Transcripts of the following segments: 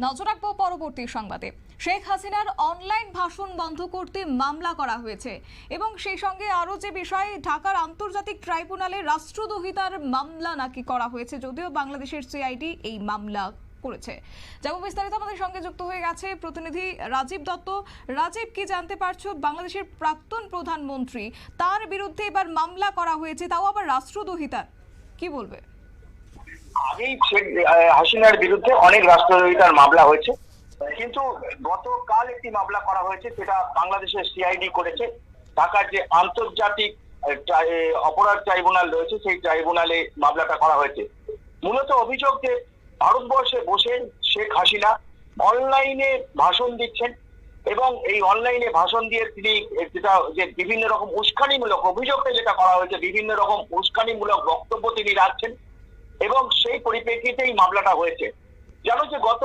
নজর রাখবো পরবর্তী সংবাদে। শেখ হাসিনার অনলাইন ভাষণ বন্ধ করতে মামলা করা হয়েছে এবং সেই সঙ্গে আরো যে বিষয়, ঢাকার আন্তর্জাতিক ট্রাইব্যুনালে রাষ্ট্রদ্রোহিতার মামলা নাকি করা হয়েছে, যদিও বাংলাদেশের সিআইডি এই মামলা করেছে। যেমন বিস্তারিত আমাদের সঙ্গে যুক্ত হয়ে গেছে প্রতিনিধি রাজীব দত্ত। রাজীব, কি জানতে পারছো? বাংলাদেশের প্রাক্তন প্রধানমন্ত্রী, তার বিরুদ্ধে এবার মামলা করা হয়েছে, তাও আবার রাষ্ট্রদ্রোহিতার, কি বলবে? আগেই শেখ হাসিনার বিরুদ্ধে অনেক রাষ্ট্রদ্রোহিতার মামলা হয়েছে, কিন্তু গতকাল একটি মামলা করা হয়েছে, সেটা বাংলাদেশের সিআইডি করেছে। ঢাকার যে আন্তর্জাতিক অপরাধ ট্রাইব্যুনাল রয়েছে, সেই ট্রাইব্যুনালে মামলাটা করা হয়েছে। মূলত অভিযোগ যে ভারতবর্ষে বসে শেখ হাসিনা অনলাইনে ভাষণ দিচ্ছেন এবং এই অনলাইনে ভাষণ দিয়ে তিনি যেটা যে বিভিন্ন রকম উস্কানিমূলক অভিযোগটা যেটা করা হয়েছে, বিভিন্ন রকম উস্কানিমূলক বক্তব্য তিনি রাখছেন এবং সেই পরিপ্রেক্ষিতে এই মামলাটা হয়েছে। জানো যে গত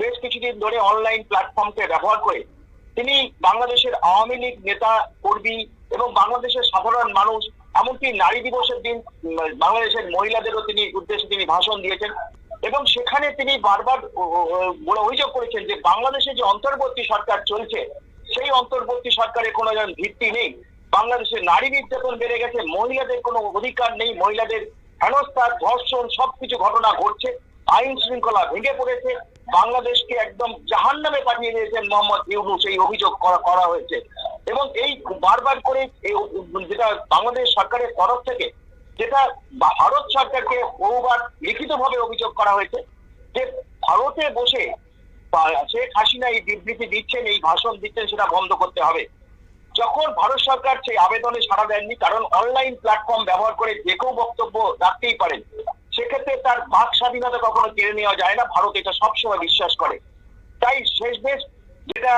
বেশ কিছুদিন ধরে অনলাইন প্ল্যাটফর্মকে ব্যবহার করে তিনি বাংলাদেশের আওয়ামী লীগ নেতা কর্মী এবং বাংলাদেশের সাধারণ মানুষ, এমনকি নারী দিবসের দিন বাংলাদেশের মহিলাদেরও তিনি উদ্দেশ্যে তিনি ভাষণ দিয়েছেন এবং সেখানে তিনি বারবার বলে অভিযোগ করেছেন যে বাংলাদেশে যে অন্তর্বর্তী সরকার চলছে, সেই অন্তর্বর্তী সরকারের কোনো ভিত্তি নেই। বাংলাদেশে নারী নির্যাতন বেড়ে গেছে, মহিলাদের কোনো অধিকার নেই, মহিলাদের হেনস্থা, ধর্ষণ সবকিছু ঘটনা ঘটছে, আইন শৃঙ্খলা ভেঙে পড়েছে, বাংলাদেশকে একদম জাহান্নামে পাঠিয়ে দিয়েছেন মোহাম্মদ ইউনূস, এই অভিযোগ করা হয়েছে। এবং এই বারবার করে যেটা বাংলাদেশ সরকারের তরফ থেকে, যেটা ভারত সরকারকে বহুবার লিখিতভাবে অভিযোগ করা হয়েছে যে ভারতে বসে শেখ হাসিনা এই বিবৃতি দিচ্ছেন, এই ভাষণ দিচ্ছেন, সেটা বন্ধ করতে হবে। যখন ভারত সরকার সেই আবেদনে সাড়া দেননি, কারণ অনলাইন প্ল্যাটফর্ম ব্যবহার করে যে কেউ বক্তব্য রাখতেই পারেন, সেক্ষেত্রে তার বাক স্বাধীনতা কখনো কেড়ে নেওয়া যায় না, ভারত এটা সবসময় বিশ্বাস করে। তাই শেষমেশ যেটা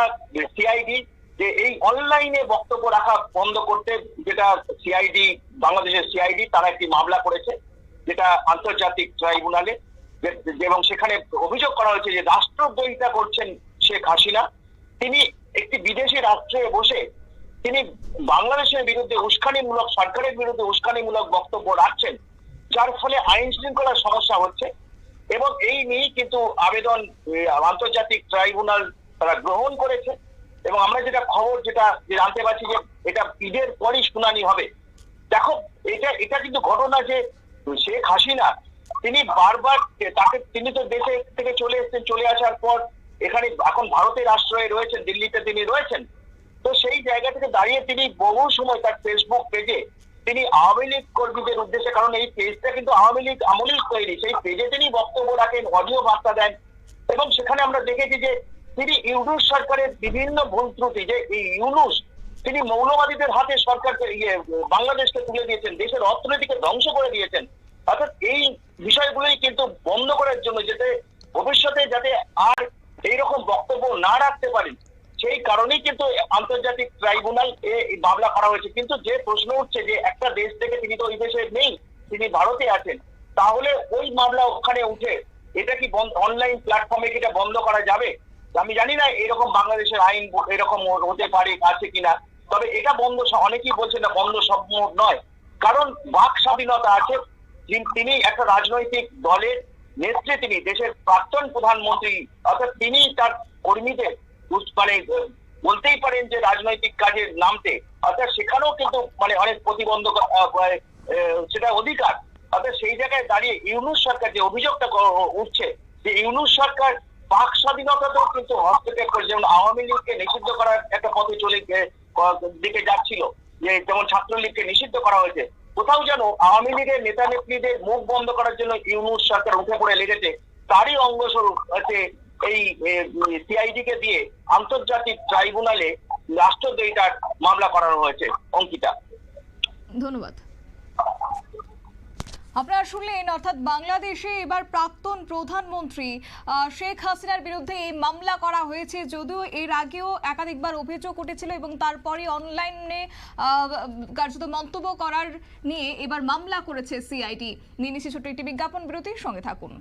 সিআইডি যে এই অনলাইনে বক্তব্য রাখা বন্ধ করতে, যেটা সিআইডি বাংলাদেশের সিআইডি তারা একটি মামলা করেছে, যেটা আন্তর্জাতিক ট্রাইব্যুনালে, এবং সেখানে অভিযোগ করা হয়েছে যে রাষ্ট্রদ্রোহিতা করছেন শেখ হাসিনা। তিনি একটি বিদেশি রাষ্ট্রে বসে তিনি বাংলাদেশের বিরুদ্ধে উস্কানিমূলক, সরকারের বিরুদ্ধে উস্কানিমূলক বক্তব্য রাখছেন, যার ফলে আইন শৃঙ্খলার সমস্যা হচ্ছে। এবং এই নিয়েই কিন্তু আবেদন আন্তর্জাতিক ট্রাইব্যুনাল তারা গ্রহণ করেছে এবং আমরা যেটা খবর যেটা জানতে পারছি যে এটা ঈদের পরই শুনানি হবে। দেখো, এটা কিন্তু ঘটনা যে শেখ হাসিনা তিনি বারবার তিনি তো দেশে থেকে চলে এসেছেন, চলে আসার পর এখানে এখন ভারতের আশ্রয়ে রয়েছেন, দিল্লিতে তিনি রয়েছেন। তো সেই জায়গা থেকে দাঁড়িয়ে তিনি বহু সময় তার ফেসবুক পেজে তিনি আওয়ামী লীগ কর্মীদের উদ্দেশ্যে, কারণ এই পেজটা কিন্তু আওয়ামী লীগ আমলেই তৈরি, সেই পেজে তিনি বক্তব্য রাখেন, অডিও বার্তা দেন এবং সেখানে আমরা দেখেছি যে তিনি ইউনূস সরকারের বিভিন্ন ভুল ত্রুটি, যে এই ইউনূস তিনি মৌলবাদীদের হাতে সরকারকে বাংলাদেশকে তুলে দিয়েছেন, দেশের অর্থনীতিকে ধ্বংস করে দিয়েছেন। অর্থাৎ এই বিষয়গুলোই কিন্তু বন্ধ করার জন্য, যাতে ভবিষ্যতে যাতে আর এইরকম বক্তব্য না রাখতে পারেন, সেই কারণেই কিন্তু আন্তর্জাতিক ট্রাইব্যুনাল মামলা করা হয়েছে। কিন্তু যে প্রশ্ন উঠছে যে একটা দেশ থেকে তিনি তো ওই দেশে নেই, তিনি ভারতে আছেন, তাহলে ওই মামলা ওখানে উঠে এটা কি অনলাইন প্ল্যাটফর্মে কি এটা বন্ধ করা যাবে? আমি জানি না এরকম বাংলাদেশের আইন এরকম হতে পারে আছে কিনা, তবে এটা বন্ধ, অনেকেই বলছেন না বন্ধ সম্ভব নয়, কারণ বাক স্বাধীনতা আছে। তিনি একটা রাজনৈতিক দলের নেত্রী, তিনি দেশের প্রাক্তন প্রধানমন্ত্রী, অর্থাৎ তিনি তার কর্মীদের মানে বলতেই পারেন যে রাজনৈতিক কাজে নামতে, অর্থাৎ সেখানেও কিন্তু মানে অনেক প্রতিবন্ধক সেটা অধিকার। অর্থাৎ সেই জায়গায় দাঁড়িয়ে ইউনূস সরকার যে অভিযোগটা উঠছে, যে ইউনূস সরকার বাক স্বাধীনতাতেও কিন্তু হস্তক্ষেপ করে, যেমন আওয়ামী লীগকে নিষিদ্ধ করার একটা পথে চলে দিকে যাচ্ছিল, যে যেমন ছাত্রলীগকে নিষিদ্ধ করা হয়েছে, কোথাও যেন আওয়ামী লীগের নেতা নেত্রীদের মুখ বন্ধ করার জন্য ইউনূস সরকার উঠে পড়ে লেগেছে। তারই অঙ্গস্বরূপ হচ্ছে এই সিআইডি কে দিয়ে আন্তর্জাতিক ট্রাইব্যুনালে রাষ্ট্রদ্রোহিতার মামলা করানো হয়েছে। অঙ্কিতা, ধন্যবাদ। আপনারা শুনলেন, অর্থাৎ বাংলাদেশে এবার প্রাক্তন প্রধানমন্ত্রী শেখ হাসিনার বিরুদ্ধে এই মামলা করা হয়েছে, যদিও এর আগেও একাধিকবার অভিযোগ উঠেছিল এবং তারপরে অনলাইনে কার্যত মন্তব্য করার নিয়ে এবার মামলা করেছে সিআইডি। নিয়ে নিচ্ছি ছোট্ট একটি বিজ্ঞাপন বিরতির সঙ্গে থাকুন।